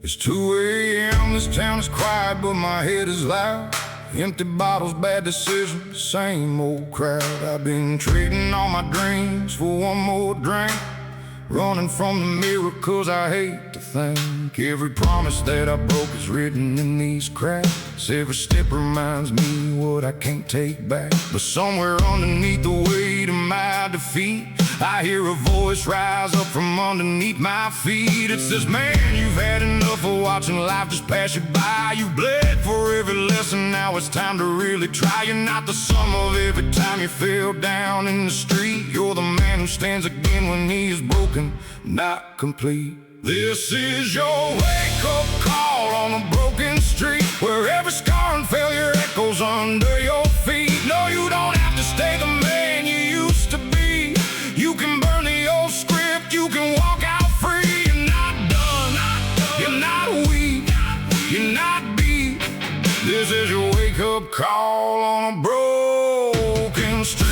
It's 2 a.m., this town is quiet, but my head is loud. Empty bottles, bad decisions, same old crowd. I've been trading all my dreams for one more drink, running from the mirror cause I hate to think. Every promise that I broke is written in these cracks. Every step reminds me what I can't take back. But somewhere underneath the weight of my defeat, I hear a voice rise up from underneath my feet. It says, man, you've had enough of watching life just pass you by. You bled for every lesson, now it's time to really try. You're not the sum of every time you fell down in the street. You're the man who stands again when he is broken, not complete. This is your wake-up call on a broken street, where every scar and failure echoes under your feet. No, you don't have to stay the man you used to be. You can burn the old script, you can walk out free. You're not done, you're not weak, you're not beat. This is your wake-up call on a broken street.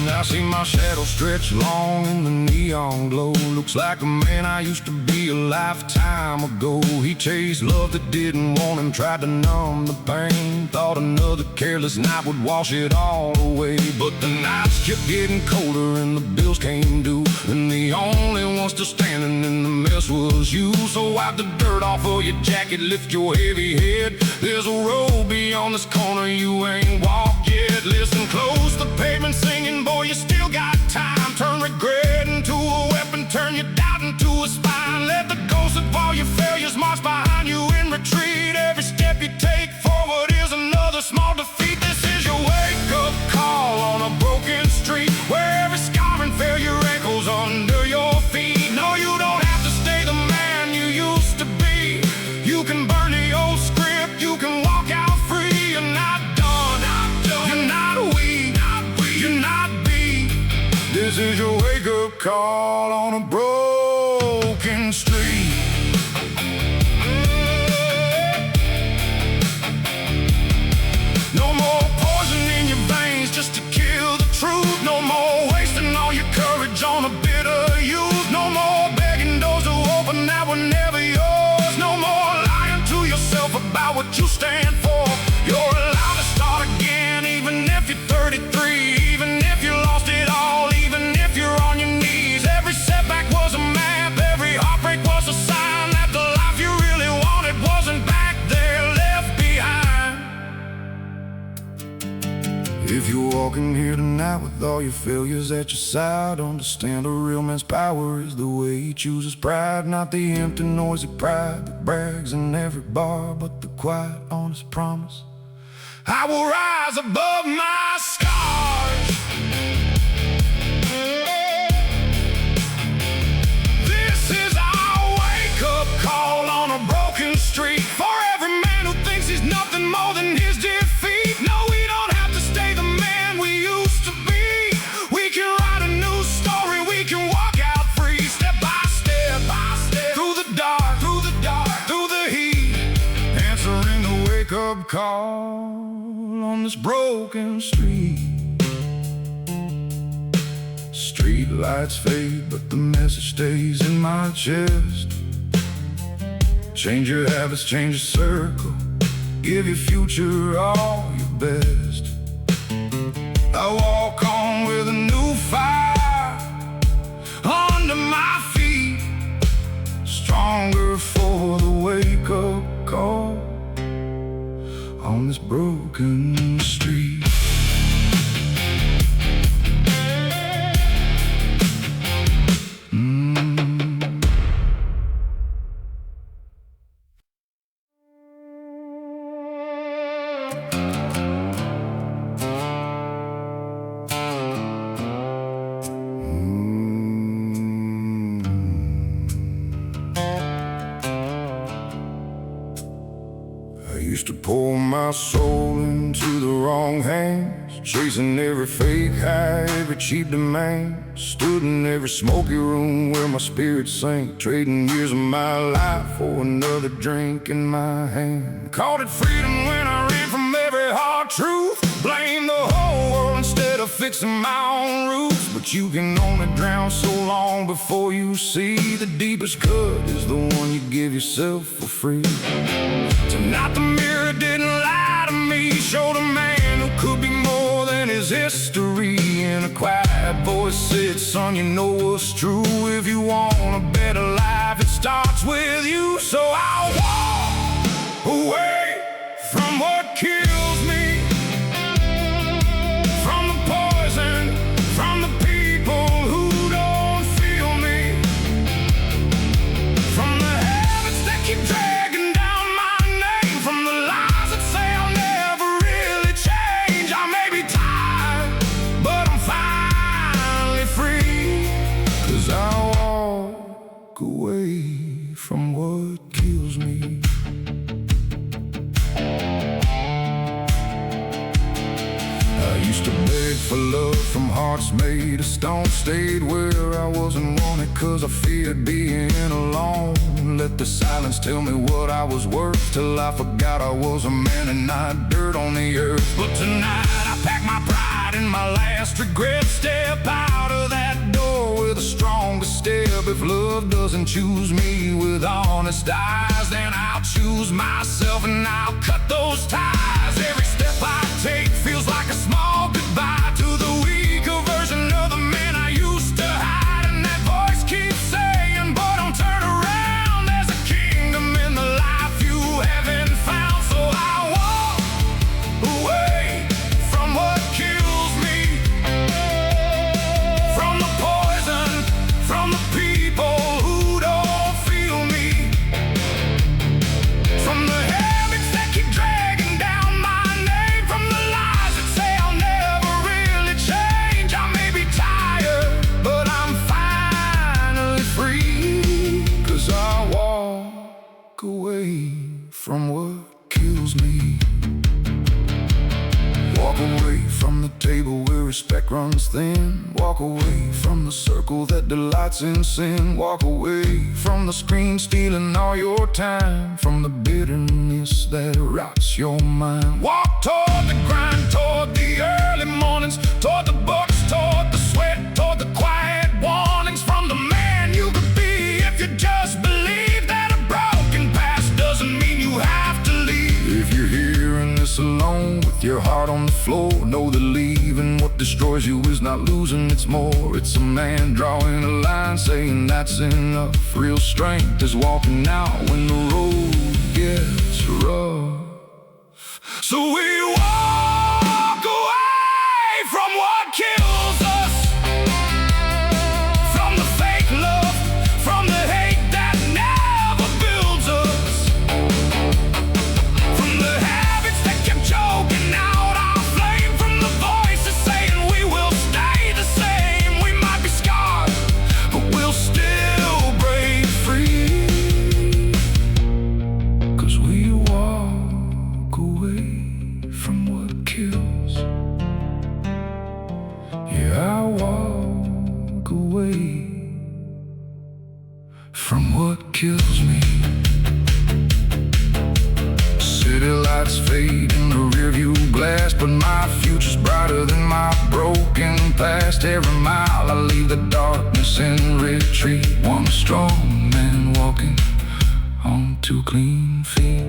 I see my shadow stretch long in the neon glow. Looks like a man I used to be a lifetime ago. He chased love that didn't want him, tried to numb the pain. Thought another careless night would wash it all away. But the nights kept getting colder and the bills came due, and the only one still standing in the mess was you. So wipe the dirt off of your jacket, lift your heavy head. There's a road beyond this corner you ain't walked yet. Listen close, the pavement singing, boy, you still got time. Turn regret into a weapon, turn your doubt into a spine. Let the ghost of all your failures march behind you in retreat. Every step you take forward is another small defeat. This is your wake-up call on a broken street, where every scar and failure echoes under your feet. No, you don't have to stay the man you used to be. You can burn the old script, you can walk out free. You're not done, you're not weak, you're not beat. This is your wake-up call on a broken street. No more poison in your veins just to kill the truth. No more wasting all your courage on a bitter youth. No more begging doors to open that were never yours. No more lying to yourself about what you stand for. You're allowed to start again, even if you're 33. Even if you lost it all, even if you're on your knees. Every setback was a map, every heartbreak was a sign that the life you really wanted wasn't back there, left behind. If you're walking here tonight with all your failures at your side, understand a real man's power is the way he chooses pride. Not the empty, noisy pride that brags in every bar, but the quiet, honest promise: I will rise above my scars. This is our wake-up call on a broken street, for every man who thinks he's nothing more than his defeat. No, we don't have to stay the man we used to be. We can write a new story, we can walk out free. Step by step, through the dark, through the heat, answering the wake-up call on this broken street. Street lights fade, but the message stays in my chest. Change your habits, change your circle, give your future all your best. I walk on with a new fire under my feet, stronger for the wake-up call on this broken street. I used to pour my soul into the wrong hands, chasing every fake high, every cheap demand. Stood in every smoky room where my spirit sank, trading years of my life for another drink in my hand. Called it freedom when I ran from every hard truth, blamed the whole world instead of fixing my own roots, but you can only drown so long before you see the deepest cut is the one you give yourself for free. Tonight the mirror didn't lie to me, showed a man who could be more than his history. And a quiet voice said, son, you know what's true. If you want a better life, it starts with you. So I'll walk away from what kills me, from the poison, from the people who don't feel me, from the habits that keep dragging down my name, from the lies that say I'll never really change. I may be tired, but I'm finally free, 'cause I walk away from what kills me. Used to beg for love from hearts made of stone. Stayed where I wasn't wanted 'cause I feared being alone. Let the silence tell me what I was worth, till I forgot I was a man and not dirt on the earth. But tonight I pack my pride and my last regret. Step out of that door with a stronger step. If love doesn't choose me with honest eyes, then I'll choose myself and I'll cut those ties. Every step I take feels like a small goodbye to the weaker version of the man I used to hide. And that voice keeps saying, boy, don't turn around, there's a kingdom in the life you haven't found. So I walk away from what kills me, from the poison, from the people who don't feel me, from the habits that keep dragging down my name, from the lies that say I'll never really change. I may be tired, but I'm finally free, 'cause I walk away from what kills me. Walk away from the table where respect runs thin. Walk away from the circle that delights in sin. Walk away from the screen stealing all your time, from the bitterness that rots your mind. Walk toward the grind, toward the early mornings, toward the books, toward the sweat, toward the quiet warnings, from the man you could be if you just believe that a broken past doesn't mean you have to leave. If you're hearing this alone with your heart on the floor, know that leaving what destroys you is not losing, it's more. It's a man drawing a line, saying that's enough. Real strength is walking out when the road gets rough. So we walk away from what kills us, from the fake love, from the hate that never builds us, from the habits that keep choking out our flame, from the voices saying we will stay the same. We might be scarred, but we'll still break free, 'cause we walk away from what kills. Yeah, I walk away from what kills me. City lights fade in the rearview glass, but my future's brighter than my broken past. Every mile I leave the darkness in retreat, one strong man walking on two clean feet.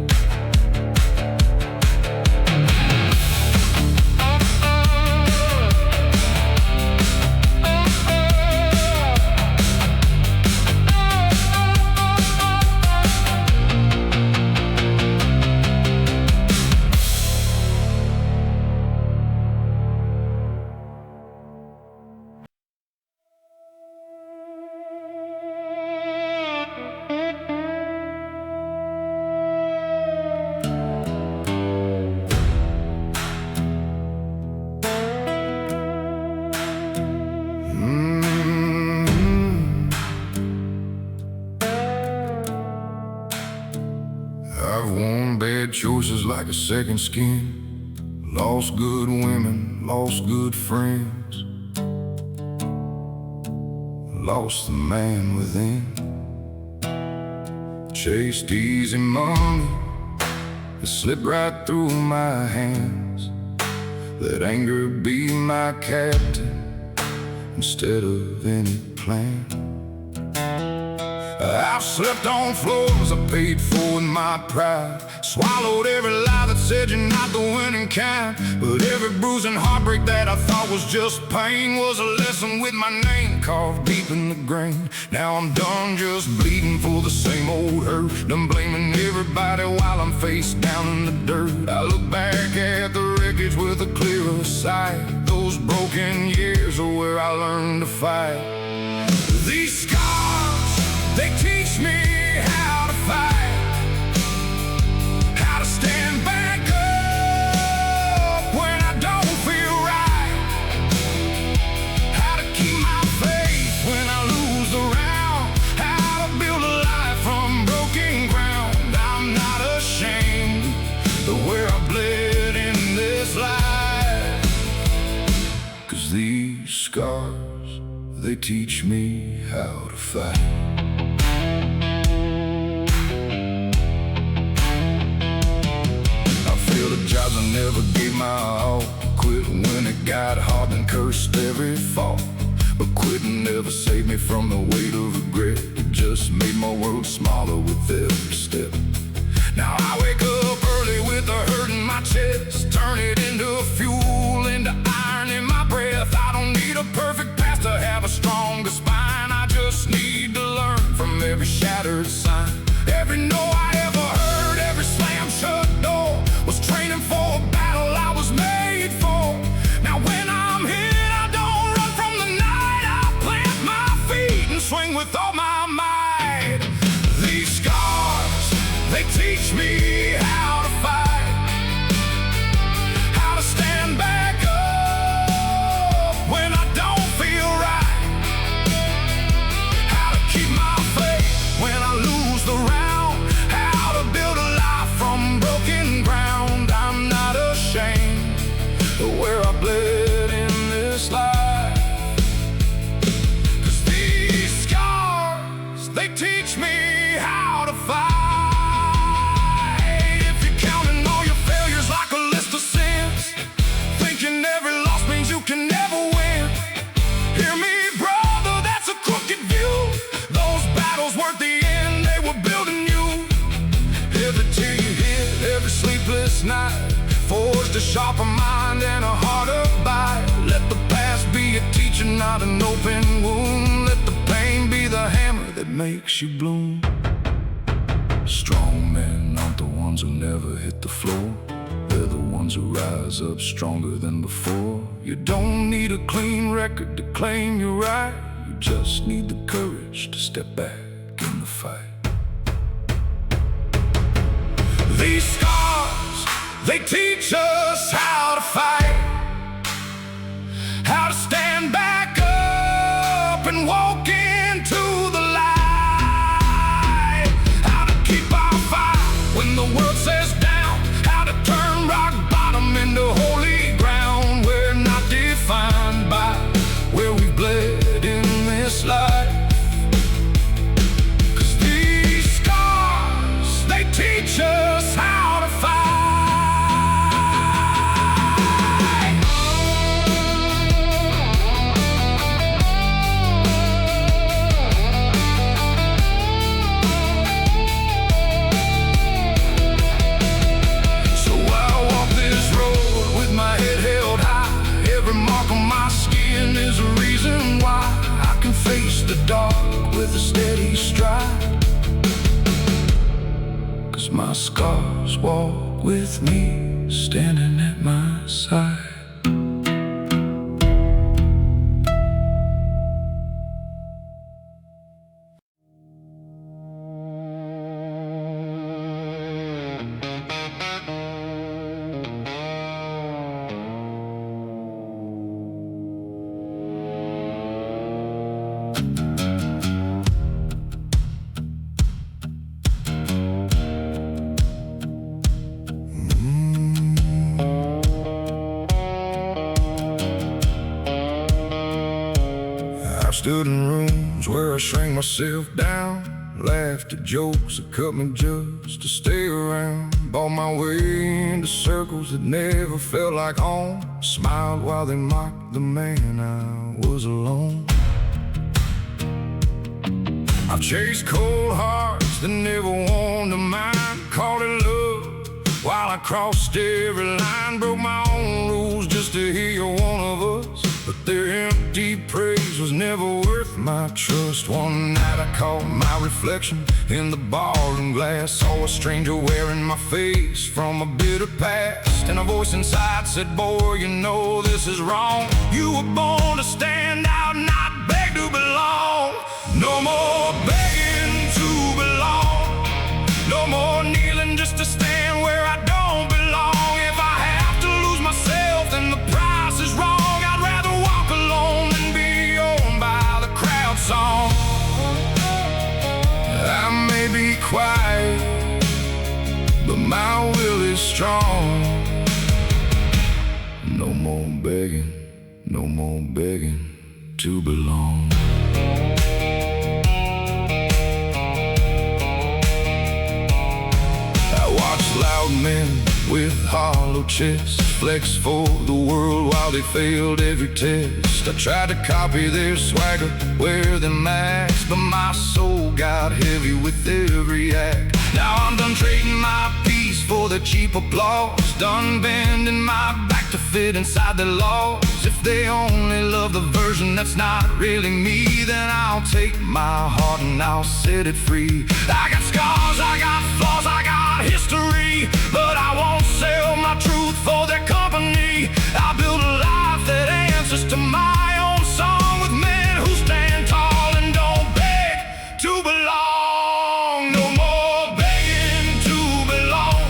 I've worn bad choices like a second skin, lost good women, lost good friends, lost the man within. Chased easy money, it slipped right through my hands. Let anger be my captain instead of any plan. I've slept on floors I paid for with my pride, swallowed every lie that said you're not the winning kind. But every bruise and heartbreak that I thought was just pain was a lesson with my name carved deep in the grain. Now I'm done just bleeding for the same old hurt, done blaming everybody while I'm face down in the dirt. I look back at the wreckage with a clearer sight. Those broken years are where I learned to fight. These scars, they teach me how to fight, how to stand back up when I don't feel right, how to keep my faith when I lose the round, how to build a life from broken ground. I'm not ashamed of where I bled in this life, 'cause these scars, they teach me how to fight. Jobs I never gave my all, quit when it got hard and cursed every fall. But quitting never saved me from the weight of regret. It just made my world smaller with every step. Now I wake up early with a hurt in my chest, turn it into fuel, into iron in my breath. I don't need a perfect past to have a stronger spine. I just need to learn from every shattered sign. Every no I ever heard, every slam shut door was training for a battle I was made for. Now when I'm hit, I don't run from the night. I plant my feet and swing with all my might. These scars, they teach me how to fight, how to stand back up when I don't feel right, how to keep my faith when I lose the round, how to build a life from broken ground. I'm not ashamed of where I bled in this life, 'cause these scars, they teach me how to fight. If you're counting all your failures like a list of sins, thinking every loss means you can never win, hear me, brother, that's a crooked view. Those battles weren't the end, they were building you. Every tear you hit, every sleepless night, forged a sharper mind and a harder bite. Let the past be a teacher, not an open wound. Let the pain be the hammer that makes you bloom. Strong men aren't the ones who never hit the floor, they're the ones who rise up stronger than before. You don't need a clean record to claim you're right, you just need the courage to step back in the fight. These scars, they teach us how to fight, how to stand back up and walk into the light, how to keep our fire when the world says down, how to turn rock bottom into holy ground. We're not defined by where we bled in this life, 'cause these scars, they teach us how to fight. So I walk this road with my head held high. Every mark on my skin is a reason why I can face the dark with a steady stride, 'cause my scars walk with me, standing at my side. Stood in rooms where I shrank myself down, laughed at jokes that cut me just to stay around. Bought my way into into circles that never felt like home. Smiled while they mocked the man I was alone. I've chased cold hearts that never warmed a mind. Called it love while I crossed every line. Broke my own rules just to hear you're one of us. But their empty praise was never worth my trust. One night I caught my reflection in the barroom glass. Saw a stranger wearing my face from a bitter past. And a voice inside said, boy, you know this is wrong. You were born to stand out, not beg to belong. No more begging to belong. No more kneeling just to stand where I don't belong. If I have to lose myself, then the price is wrong. I'd rather walk alone than be owned by the crowd song. I may be quiet, but my will is strong. No more begging, no more begging to belong. Loud men with hollow chests flex for the world while they failed every test. I tried to copy their swagger, wear their masks, but my soul got heavy with every act. Now I'm done trading my peace for the cheap applause. Done bending my back to fit inside their laws. If they only love the version that's not really me, then I'll take my heart and I'll set it free. I got scars, I got flaws, I got history, but I won't sell my truth for their company. I build a life that answers to my own song, with men who stand tall and don't beg to belong. No more begging to belong.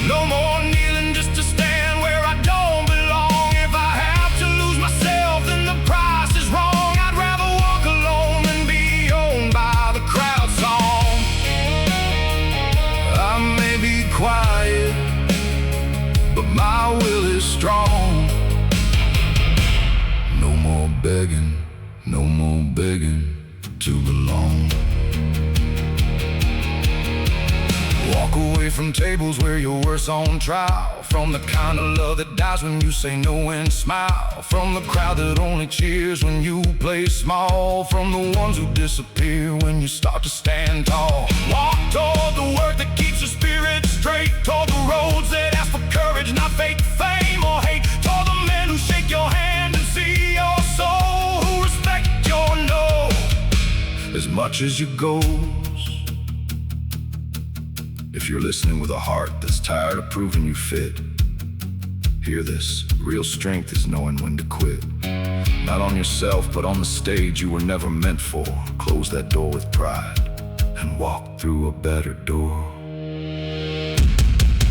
No more kneeling just to stand where I don't belong. If I have to lose myself, then the price is wrong. I'd rather walk alone than be owned by the crowd song. I may be quiet, but my will is strong. No more begging, no more begging to belong. Walk away from tables where your worth's on trial. From the kind of love that dies when you say no and smile. From the crowd that only cheers when you play small. From the ones who disappear when you start to stand tall. Walk toward the work that keeps your spirit straight. Toward the roads that ask for courage, not fake fame or hate. Toward the men who shake your hand and see your soul, who respect your no as much as your goals. If you're listening with a heart that's tired of proving you fit, hear this. Real strength is knowing when to quit. Not on yourself, but on the stage you were never meant for. Close that door with pride and walk through a better door.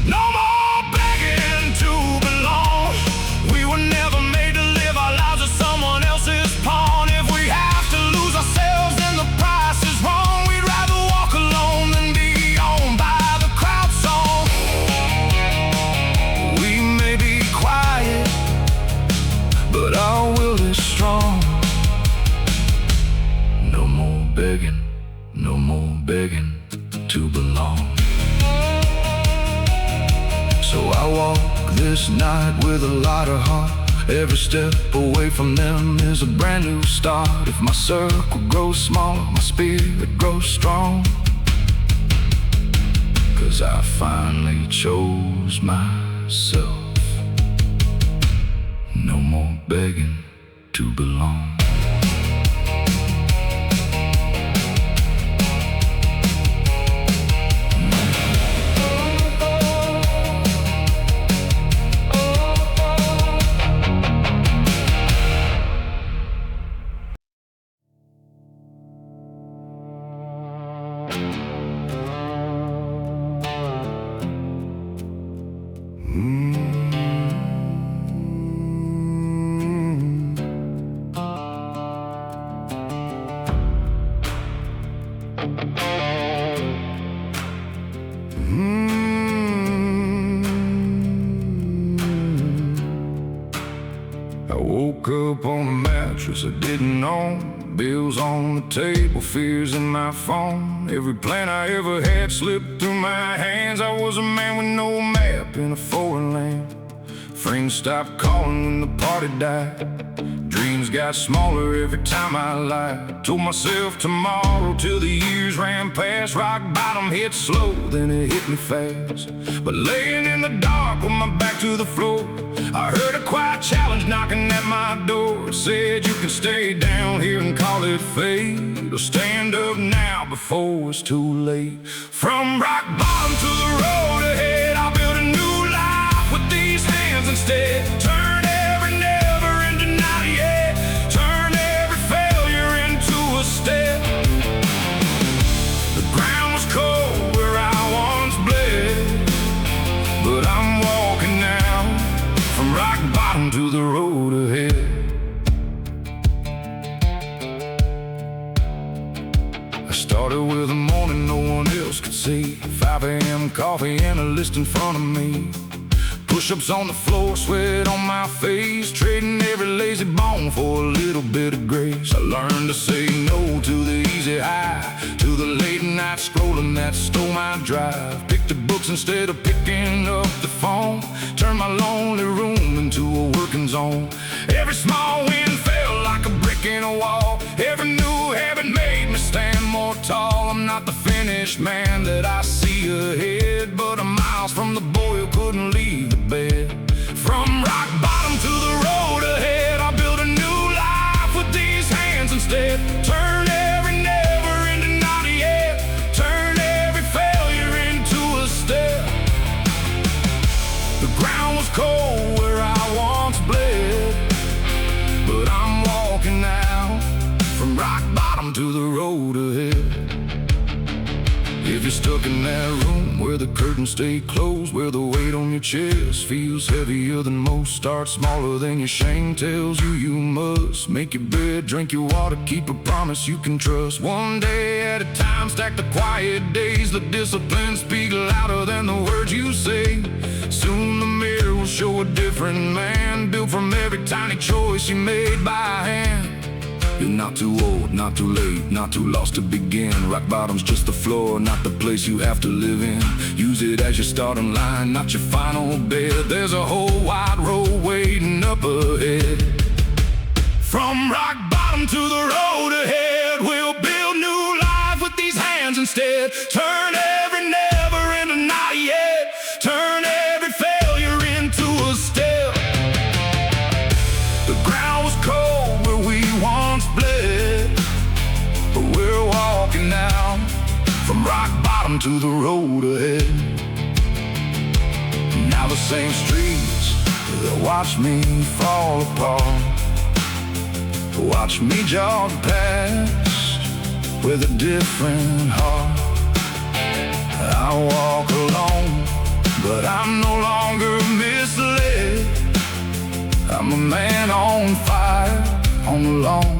No more begging to belong. We were never made to live our lives as someone else's pawn. If we have to lose ourselves, then the price is wrong. We'd rather walk alone than be owned by the crowd song. We may be quiet, but our will is strong. No more begging, no more begging to belong. So I walk this night with a lighter heart. Every step away from them is a brand new start. If my circle grows smaller, my spirit grows strong. 'Cause I finally chose myself. No more begging to belong. woke up on a mattress I didn't own, bills on the table, fears in my phone. Every plan I ever had slipped through my hands. I was a man with no map in a foreign land. Friends stopped calling when the party died. Dreams got smaller every time I lied. Told myself tomorrow till the years ran past. Rock bottom hit slow, then it hit me fast. But laying in the dark with my back to the floor, I heard a quiet challenge knocking at my door. It said you can stay down here and call it fate, or stand up now before it's too late. From rock bottom to the road ahead, I'll build a new life with these hands instead. Turn every never into not yet. Turn every failure into a step. The ground was cold where I once bled, but I'm walking now from rock bottom to the road ahead. I started with a morning no one else could see. 5 a.m. coffee and a list in front of me. Push-ups on the floor, sweat on my face, trading every lazy bone for a little bit of grace. I learned to say no to the easy high, to the late night scrolling that stole my drive. Picked the books instead of picking up the phone. Turned my lonely room into a working zone. Every small win felt like a brick in a wall. Every new habit made me stand more tall. I'm not the finished man that I see ahead, but I'm miles from the boy who couldn't leave the bed. From rock bottom to the road ahead, I build a new life with these hands instead. Turn every never into not yet. Turn every failure into a step. The ground was cold where I once bled, but I'm walking now from rock bottom to the road ahead. If you're stuck in that room where the curtains stay closed, where the weight on your chest feels heavier than most, start smaller than your shame tells you you must. Make your bed, drink your water, keep a promise you can trust. One day at a time, stack the quiet days. The discipline speak louder than the words you say. Soon the mirror will show a different man, built from every tiny choice you made by hand. You're not too old, not too late, not too lost to begin. Rock bottom's just the floor, not the place you have to live in. Use it as your starting line, not your final bed. There's a whole wide road waiting up ahead. From rock bottom to the road ahead, we'll build new life with these hands instead. Turn every never into not yet. Turn every failure into a step. The ground was cold where we once bled, but we're walking now from rock bottom to the road ahead. Now the same streets that watch me fall apart, watch me jog past with a different heart. I walk alone, but I'm no longer misled. I'm a man on fire, on the lawn.